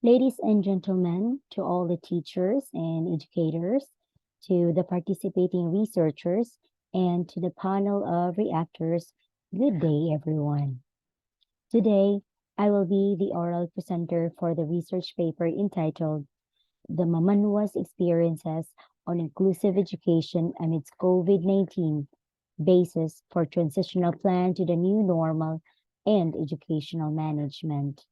Ladies and gentlemen, to all the teachers and educators, to the participating researchers, and to the panel of reactors, good day, everyone. Today, I will be the oral presenter for the research paper entitled The Mamanwas Experiences on Inclusive Education Amidst COVID-19, Basis for Transitional Plan to the New Normal and Educational Management.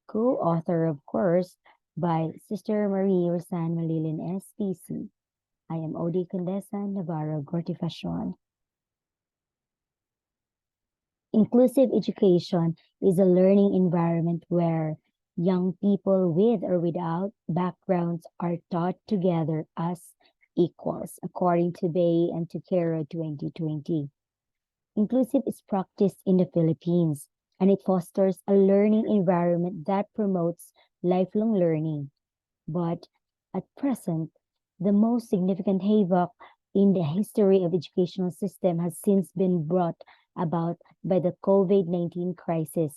Co-author, of course, by Sister Marie Rosan Malilin SPC. I am Odi Condesa Navarro Gortifacion. Inclusive education is a learning environment where young people with or without backgrounds are taught together as equals, according to Bay and Tukero 2020. Inclusive is practiced in the Philippines, and it fosters a learning environment that promotes lifelong learning. But at present, the most significant havoc in the history of educational system has since been brought about by the COVID-19 crisis,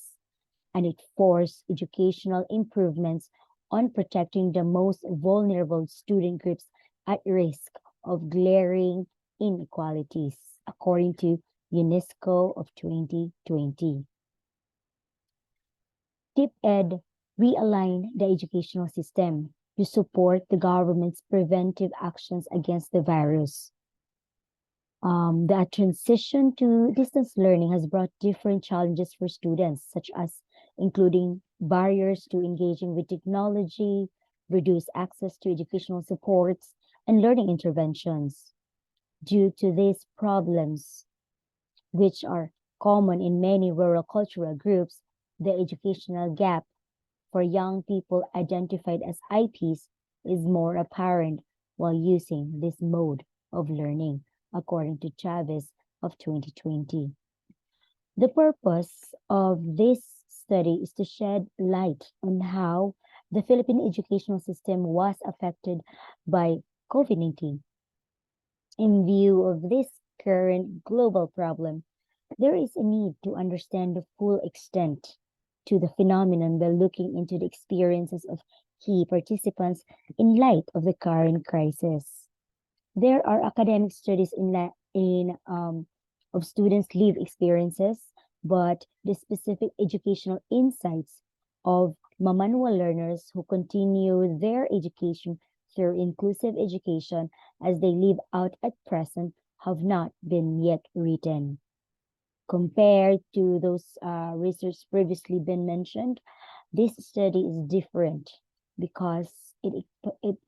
and it forced educational improvements on protecting the most vulnerable student groups at risk of glaring inequalities, according to UNESCO of 2020. DepEd realigned the educational system to support the government's preventive actions against the virus. The transition to distance learning has brought different challenges for students, such as including barriers to engaging with technology, reduced access to educational supports, and learning interventions. Due to these problems, which are common in many rural cultural groups, the educational gap for young people identified as IPs is more apparent while using this mode of learning, according to Chavez of 2020. The purpose of this study is to shed light on how the Philippine educational system was affected by COVID-19. In view of this current global problem, there is a need to understand the full extent to the phenomenon by looking into the experiences of key participants in light of the current crisis. There are academic studies of students' lived experiences, but the specific educational insights of Mamanwa learners who continue their education through inclusive education as they live out at present have not been yet written. Compared to those research previously been mentioned, this study is different because it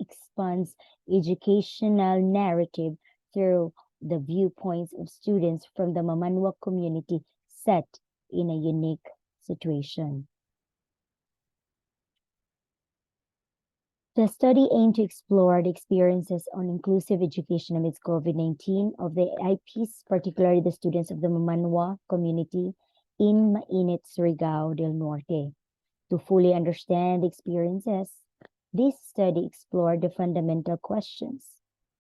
expands educational narrative through the viewpoints of students from the Mamanwa community set in a unique situation. The study aimed to explore the experiences on inclusive education amidst COVID-19 of the IPs, particularly the students of the Mamanwa community in Mainit, Surigao del Norte. To fully understand the experiences, this study explored the fundamental questions.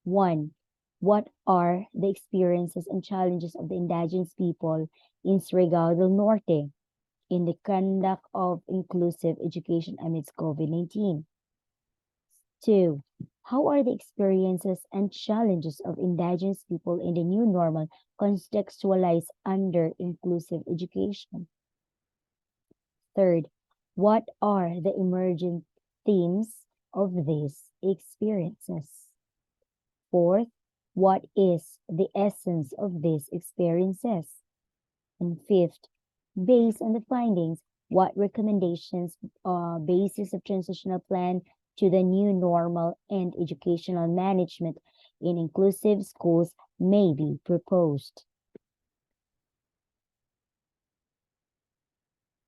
One, what are the experiences and challenges of the indigenous people in Surigao del Norte in the conduct of inclusive education amidst COVID-19? Two, how are the experiences and challenges of indigenous people in the new normal contextualized under inclusive education? Third, what are the emergent themes of these experiences? Fourth, what is the essence of these experiences? And fifth, based on the findings, what recommendations basis of transitional plan to the new normal and educational management in inclusive schools may be proposed?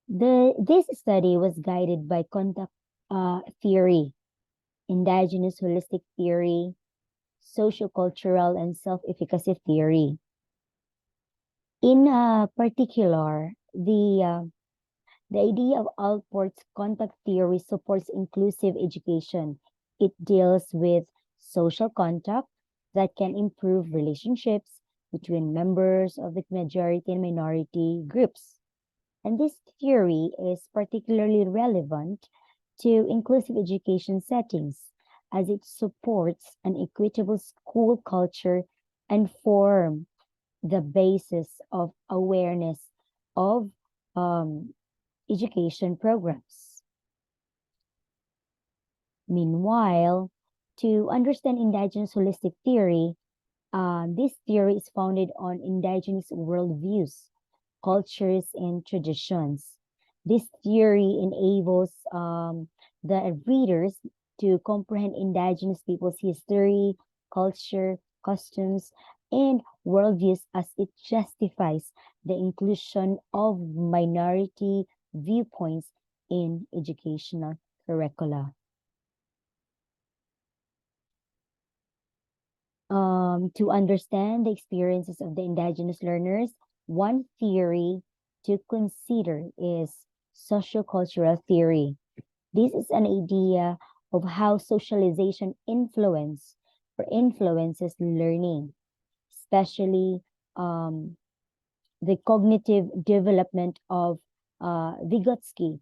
This study was guided by conduct theory, indigenous holistic theory, sociocultural, and self-efficacy theory. In particular, the idea of Alport's contact theory supports inclusive education. It deals with social contact that can improve relationships between members of the majority and minority groups. And this theory is particularly relevant to inclusive education settings, as it supports an equitable school culture and form the basis of awareness of education programs. Meanwhile, to understand indigenous holistic theory, this theory is founded on indigenous worldviews, cultures, and traditions. This theory enables the readers to comprehend indigenous people's history, culture, customs, and worldviews as it justifies the inclusion of minority viewpoints in educational curricula. To understand the experiences of the indigenous learners, one theory to consider is sociocultural theory. This is an idea of how socialization influences learning, especially the cognitive development of Vygotsky.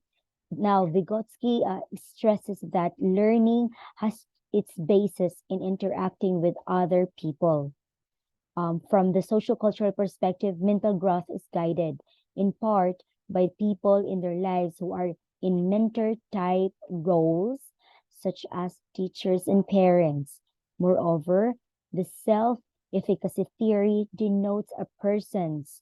Now, Vygotsky stresses that learning has its basis in interacting with other people. From the social cultural perspective, mental growth is guided in part by people in their lives who are in mentor type roles, such as teachers and parents. Moreover, the self efficacy theory denotes um, a person's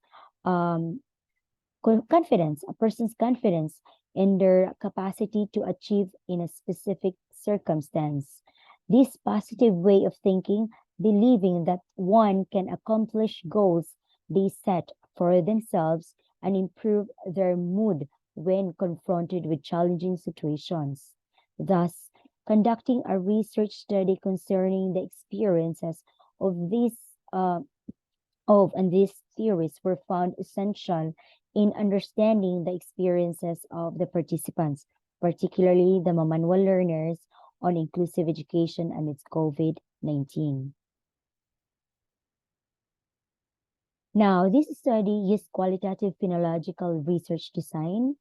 confidence in their capacity to achieve in a specific circumstance. This positive way of thinking, believing that one can accomplish goals they set for themselves and improve their mood when confronted with challenging situations. Thus, conducting a research study concerning the experiences of these uh, and these theories were found essential in understanding the experiences of the participants, particularly the Mamanwa learners, on inclusive education amidst COVID-19. Now, this study used qualitative phenomenological research design,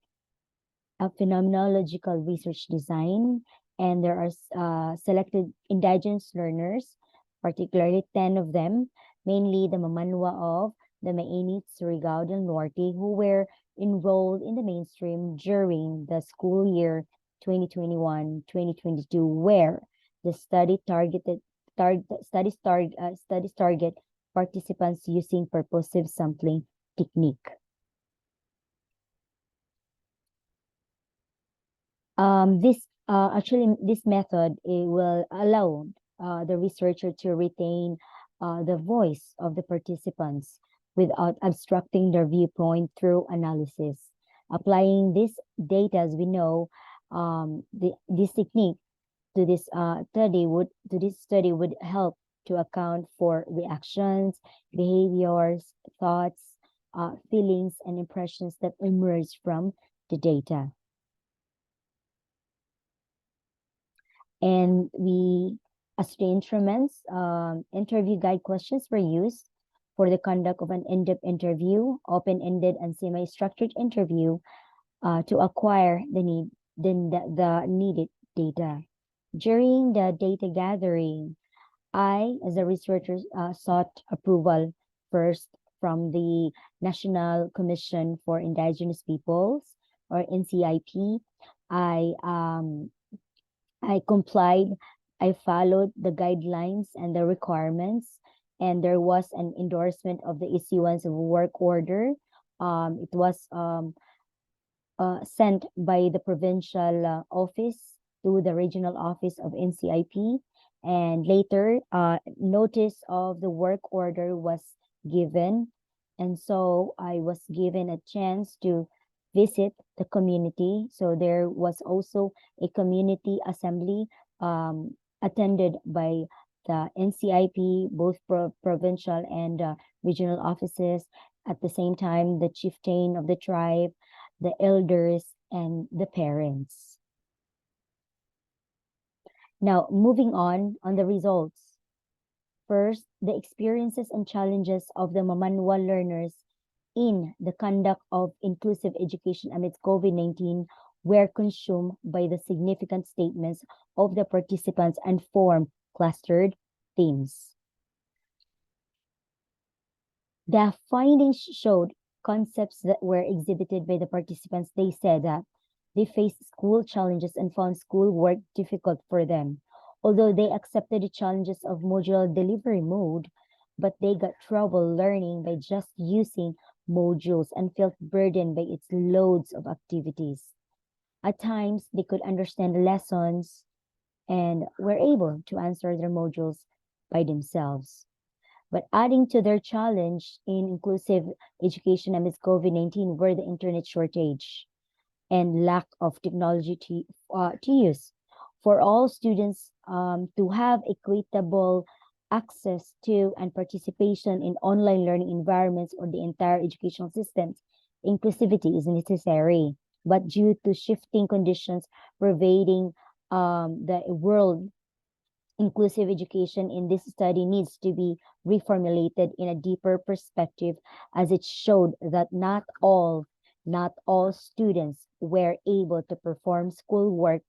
and there are selected indigenous learners, particularly 10 of them, mainly the Mamanwa of the Mainit Surigao del Norte, who were enrolled in the mainstream during the school year 2021-2022, where the studies target participants using purposive sampling technique. This method it will allow the researcher to retain the voice of the participants without obstructing their viewpoint through analysis. Applying this data, as we know, this technique to this study would help to account for reactions, behaviors, thoughts, feelings, and impressions that emerge from the data. And as the instruments, interview guide questions were used for the conduct of an in-depth interview, open-ended and semi-structured interview to acquire the needed data. During the data gathering, I, as a researcher, sought approval first from the National Commission for Indigenous Peoples, or NCIP. I complied. I followed the guidelines and the requirements, and there was an endorsement of the issuance of a work order. It was sent by the provincial office to the regional office of NCIP, and later notice of the work order was given, and so I was given a chance to visit the community. So there was also a community assembly attended by the NCIP, both provincial and regional offices. At the same time, the chieftain of the tribe, the elders, and the parents. Now, moving on the results. First, the experiences and challenges of the Mamanwa learners in the conduct of inclusive education amidst COVID-19 were consumed by the significant statements of the participants and formed clustered themes. The findings showed concepts that were exhibited by the participants. They said that they faced school challenges and found schoolwork difficult for them. Although they accepted the challenges of modular delivery mode, but they got trouble learning by just using modules and felt burdened by its loads of activities. At times, they could understand the lessons and were able to answer their modules by themselves. But adding to their challenge in inclusive education amidst COVID-19 were the internet shortage and lack of technology to use. For all students to have equitable access to and participation in online learning environments or the entire educational systems, inclusivity is necessary. But due to shifting conditions pervading the world, inclusive education in this study needs to be reformulated in a deeper perspective, as it showed that not all students were able to perform schoolwork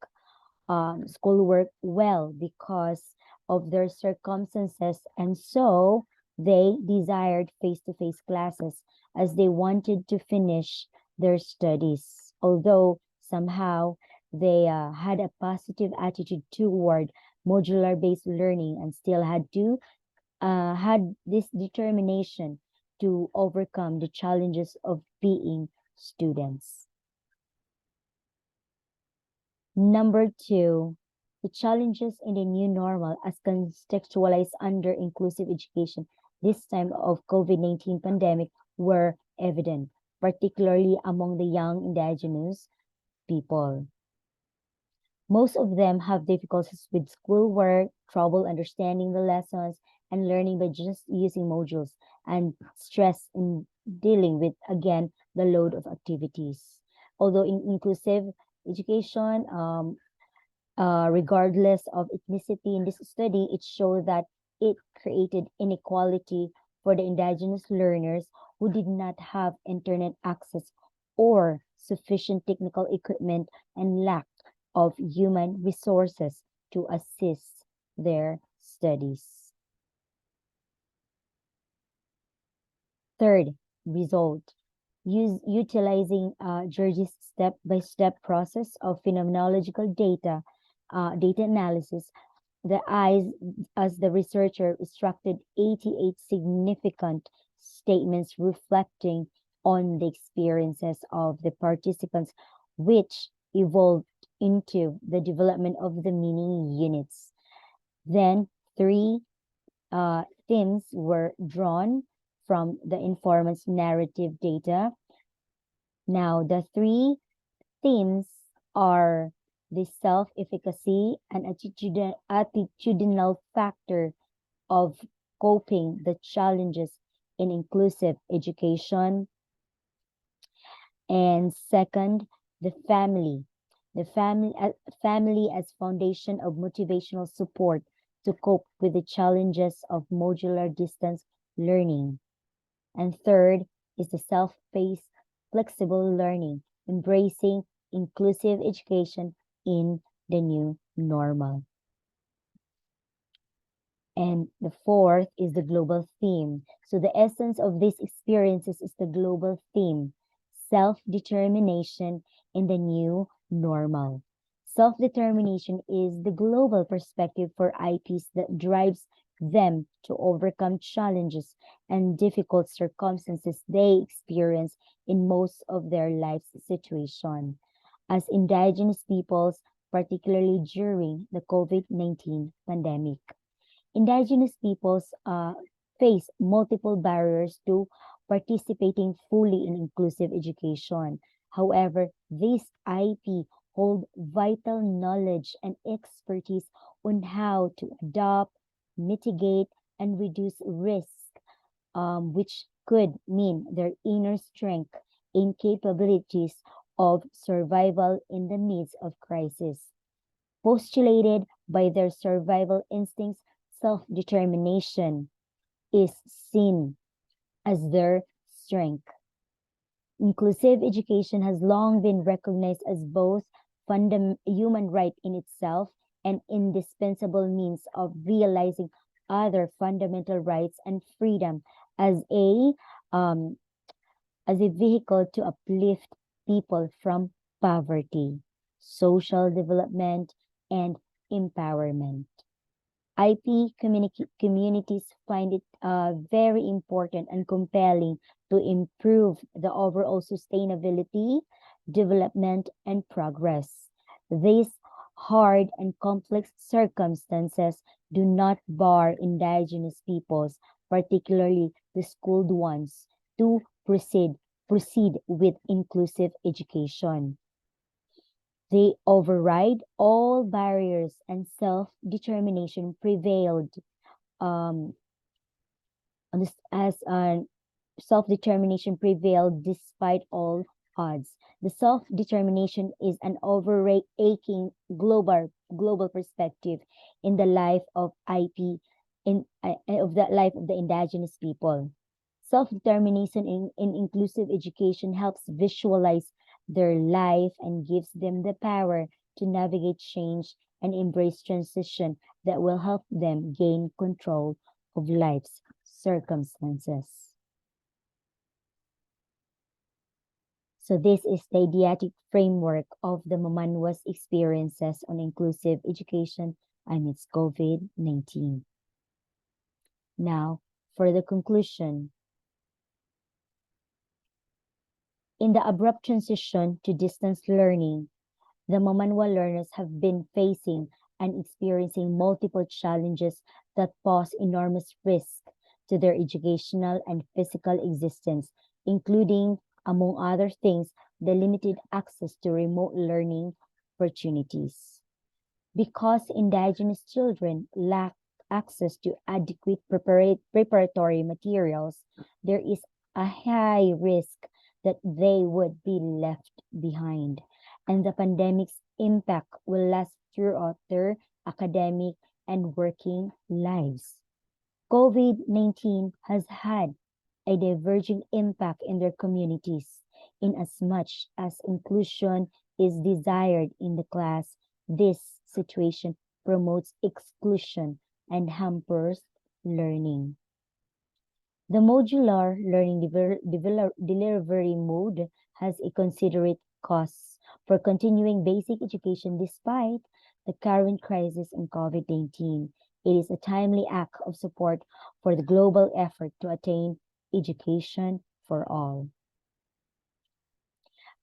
well because of their circumstances, and so they desired face-to-face classes as they wanted to finish their studies. Although somehow they had a positive attitude toward modular-based learning and still had this determination to overcome the challenges of being students. Number 2, the challenges in the new normal as contextualized under inclusive education this time of COVID-19 pandemic were evident, particularly among the young indigenous people. Most of them have difficulties with schoolwork, trouble understanding the lessons, and learning by just using modules, and stress in dealing with, again, the load of activities. Although in inclusive education, regardless of ethnicity in this study, it showed that it created inequality for the indigenous learners who did not have internet access or sufficient technical equipment and lack of human resources to assist their studies. Third result, utilizing George's step-by-step process of phenomenological data analysis, as the researcher extracted 88 significant statements reflecting on the experiences of the participants, which evolved into the development of the mini units. Then 3 themes were drawn from the informant's narrative data. Now, the 3 themes are the self-efficacy and attitudinal factor of coping the challenges in inclusive education. And second, the family. The family as foundation of motivational support to cope with the challenges of modular distance learning. And third is the self-paced, flexible learning, embracing inclusive education in the new normal. And the fourth is the global theme. So the essence of these experiences is the global theme, self-determination in the new normal. Self-determination is the global perspective for IPs that drives them to overcome challenges and difficult circumstances they experience in most of their life's situation. As indigenous peoples, particularly during the COVID-19 pandemic, indigenous peoples face multiple barriers to participating fully in inclusive education. However, these IP hold vital knowledge and expertise on how to adopt, mitigate, and reduce risk, which could mean their inner strength and capabilities of survival in the midst of crisis. Postulated by their survival instincts, self-determination is seen as their strength. Inclusive education has long been recognized as both human right in itself and indispensable means of realizing other fundamental rights and freedom as um, a vehicle to uplift people from poverty, social development, and empowerment. IP communities find it very important and compelling to improve the overall sustainability, development, and progress. These hard and complex circumstances do not bar indigenous peoples, particularly the schooled ones, to proceed with inclusive education. They override all barriers and self-determination prevailed um, as self-determination prevailed despite all odds. The self-determination is an overarching global perspective in the life of IP of the life of the indigenous people. Self-determination in inclusive education helps visualize their life and gives them the power to navigate change and embrace transition that will help them gain control of life's circumstances. So this is the didactic framework of the Mamanwas experiences on inclusive education amidst COVID-19. Now, for the conclusion, in the abrupt transition to distance learning, the Mamanwa learners have been facing and experiencing multiple challenges that pose enormous risk to their educational and physical existence, including, among other things, the limited access to remote learning opportunities. Because indigenous children lack access to adequate preparatory materials, there is a high risk that they would be left behind, and the pandemic's impact will last throughout their academic and working lives. COVID-19 has had a diverging impact in their communities. In as much as inclusion is desired in the class, this situation promotes exclusion and hampers learning. The modular learning delivery mode has a considerate cost for continuing basic education despite the current crisis in COVID-19. It is a timely act of support for the global effort to attain education for all.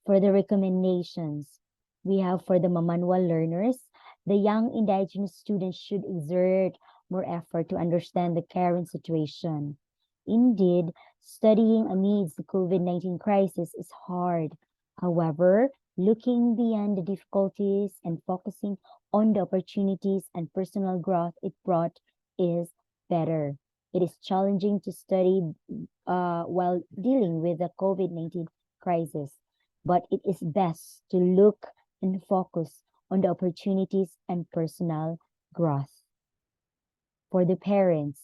For the recommendations, we have for the Mamanwa learners, the young indigenous students should exert more effort to understand the current situation. Indeed, studying amidst the COVID-19 crisis is hard. However, looking beyond the difficulties and focusing on the opportunities and personal growth it brought is better. It is challenging to study while dealing with the COVID-19 crisis, but it is best to look and focus on the opportunities and personal growth. For the parents,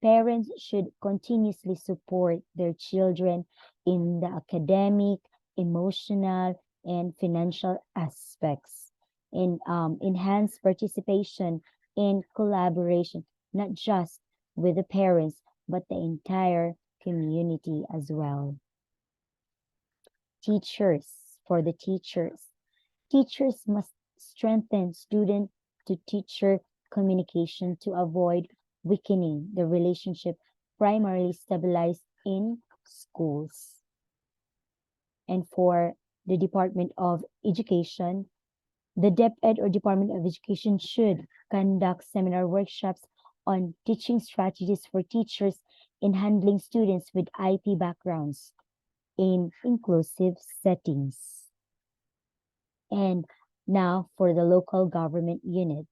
parents should continuously support their children in the academic, emotional, and financial aspects, in enhance participation and collaboration, not just with the parents, but the entire community as well. Teachers, for the teachers, teachers must strengthen student to teacher communication to avoid weakening the relationship primarily stabilized in schools. And for the Department of Education, the DepEd or Department of Education should conduct seminar workshops on teaching strategies for teachers in handling students with IP backgrounds in inclusive settings. And now for the local government unit.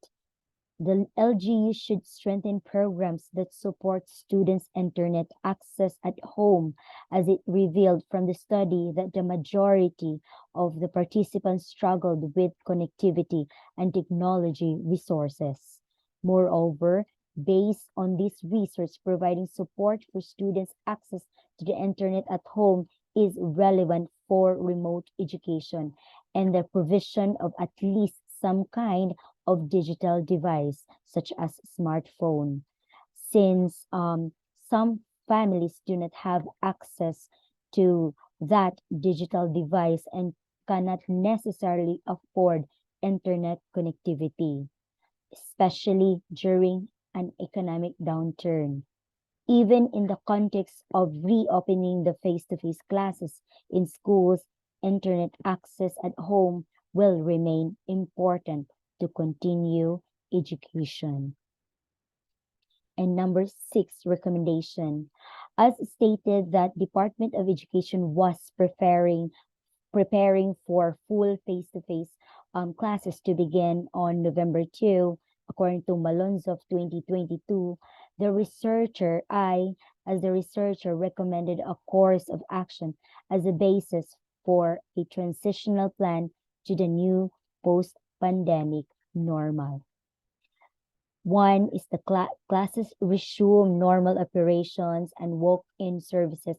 The LGU should strengthen programs that support students' internet access at home, as it revealed from the study that the majority of the participants struggled with connectivity and technology resources. Moreover, based on this research, providing support for students' access to the internet at home is relevant for remote education and the provision of at least some kind of digital device, such as smartphone. Since some families do not have access to that digital device and cannot necessarily afford internet connectivity, especially during an economic downturn. Even in the context of reopening the face-to-face classes in schools, internet access at home will remain important to continue education. And number 6 recommendation, as stated, that Department of Education was preparing for full face-to-face classes to begin on November 2, according to Malonzo of 2022. The researcher, as the researcher, recommended a course of action as a basis for a transitional plan to the new post-pandemic normal. One is the classes resume normal operations and walk-in services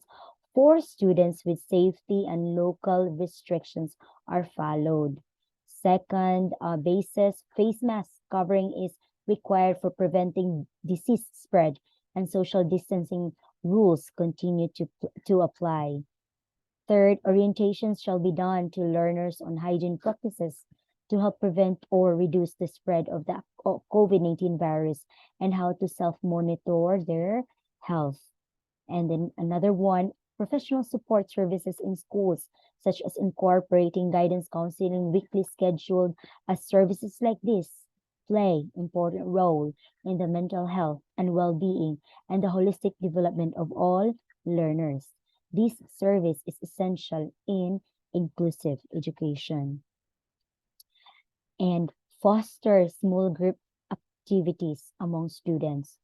for students with safety and local restrictions are followed. Second, basis, face mask covering is required for preventing disease spread, and social distancing rules continue to apply. Third, orientations shall be done to learners on hygiene practices to help prevent or reduce the spread of the COVID-19 virus and how to self-monitor their health. And then another one, professional support services in schools, such as incorporating guidance counseling weekly scheduled, as services like this play important role in the mental health and well-being and the holistic development of all learners. This service is essential in inclusive education. And foster small group activities among students.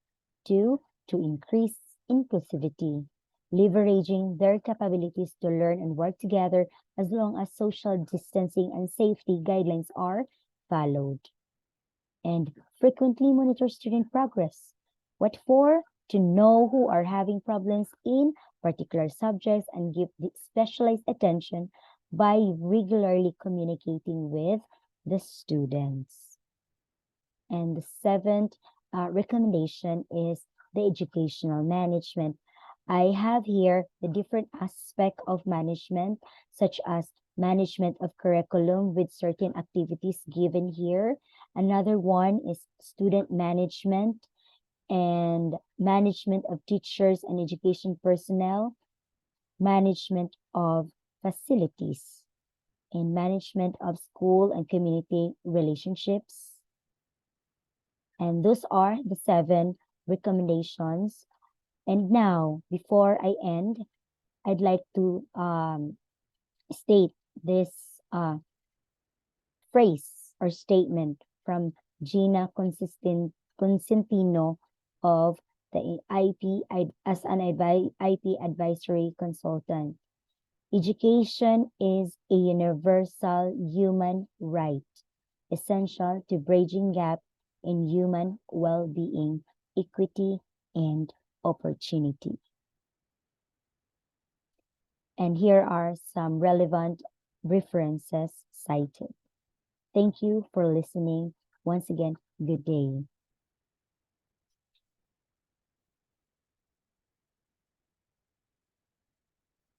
2, to increase inclusivity, leveraging their capabilities to learn and work together as long as social distancing and safety guidelines are followed. And frequently monitor student progress. What for? To know who are having problems in particular subjects and give specialized attention by regularly communicating with the students. And the 7th recommendation is the educational management. I have here the different aspect of management, such as management of curriculum with certain activities given here. Another one is student management and management of teachers and education personnel, management of facilities, and management of school and community relationships. And those are the 7 recommendations. And now, before I end, I'd like to state this phrase or statement from Gina Consentino of the IP as an IP advisory consultant. Education is a universal human right, essential to bridging gap in human well-being, equity, and opportunity. And here are some relevant references cited. Thank you for listening. Once again, good day.